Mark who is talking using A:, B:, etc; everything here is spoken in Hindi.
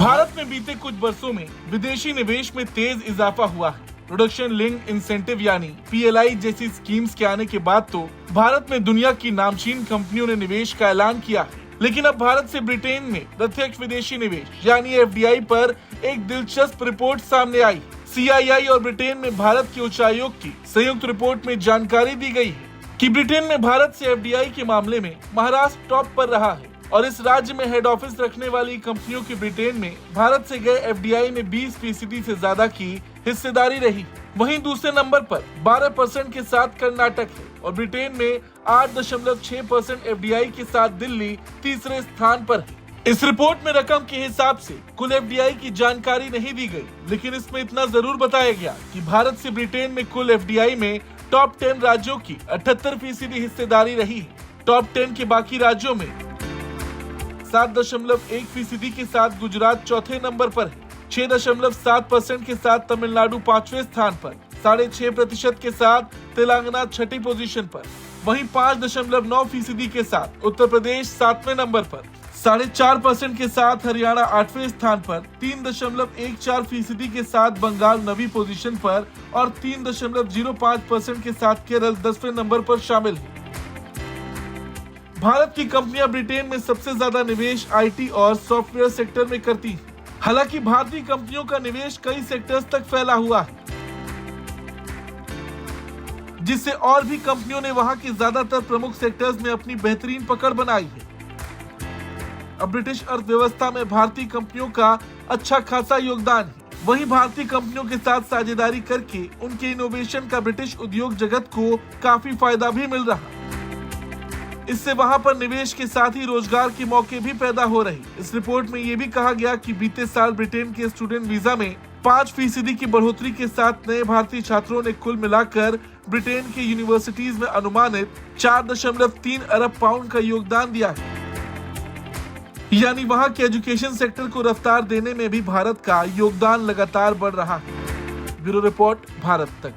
A: भारत में बीते कुछ वर्षों में विदेशी निवेश में तेज इजाफा हुआ है। प्रोडक्शन लिंक्ड इंसेंटिव यानी PLI जैसी स्कीम्स के आने के बाद तो भारत में दुनिया की नामचीन कंपनियों ने निवेश का ऐलान किया है। लेकिन अब भारत से ब्रिटेन में प्रत्यक्ष विदेशी निवेश यानी FDI पर एक दिलचस्प रिपोर्ट सामने आई। CII और ब्रिटेन में भारत के उच्चायोग की संयुक्त रिपोर्ट में जानकारी दी गई है कि ब्रिटेन में भारत से FDI के मामले में महाराष्ट्र टॉप पर रहा है और इस राज्य में हेड ऑफिस रखने वाली कंपनियों की ब्रिटेन में भारत से गए FDI में 20% से ज्यादा की हिस्सेदारी रही। वहीं दूसरे नंबर पर 12% के साथ कर्नाटक है और ब्रिटेन में 8.6% FDI के साथ दिल्ली तीसरे स्थान पर है। इस रिपोर्ट में रकम के हिसाब से कुल FDI की जानकारी नहीं दी गई, लेकिन इसमें इतना जरूर बताया गया कि भारत से ब्रिटेन में कुल FDI में टॉप 10 राज्यों की 78% हिस्सेदारी रही है। टॉप 10 के बाकी राज्यों में 7.1% के साथ गुजरात चौथे नंबर पर है, 6.7% के साथ तमिलनाडु पांचवें स्थान पर, 6.5% के साथ तेलंगाना छठी पोजीशन पर, वहीं 5.9% के साथ उत्तर प्रदेश सातवें नंबर पर, 4.5% के साथ हरियाणा आठवें स्थान पर, 3.14% के साथ बंगाल नवीं पोजीशन पर और 3.05% के साथ केरल 10वें नंबर पर शामिल है। भारत की कंपनियां ब्रिटेन में सबसे ज्यादा निवेश IT और सॉफ्टवेयर सेक्टर में करती हैं। हालांकि भारतीय कंपनियों का निवेश कई सेक्टर्स तक फैला हुआ है, जिससे और भी कंपनियों ने वहां के ज्यादातर प्रमुख सेक्टर्स में अपनी बेहतरीन पकड़ बनाई है। अब ब्रिटिश अर्थव्यवस्था में भारतीय कंपनियों का अच्छा खासा योगदान है। वहीं भारतीय कंपनियों के साथ साझेदारी करके उनके इनोवेशन का ब्रिटिश उद्योग जगत को काफी फायदा भी मिल रहा है। इससे वहां पर निवेश के साथ ही रोजगार के मौके भी पैदा हो रहे। इस रिपोर्ट में ये भी कहा गया कि बीते साल ब्रिटेन के स्टूडेंट वीजा में 5% की बढ़ोतरी के साथ नए भारतीय छात्रों ने कुल मिलाकर ब्रिटेन के यूनिवर्सिटीज में अनुमानित 4.3 अरब पाउंड का योगदान दिया है। यानी वहां के एजुकेशन सेक्टर को रफ्तार देने में भी भारत का योगदान लगातार बढ़ रहा है। ब्यूरो रिपोर्ट, भारत तक।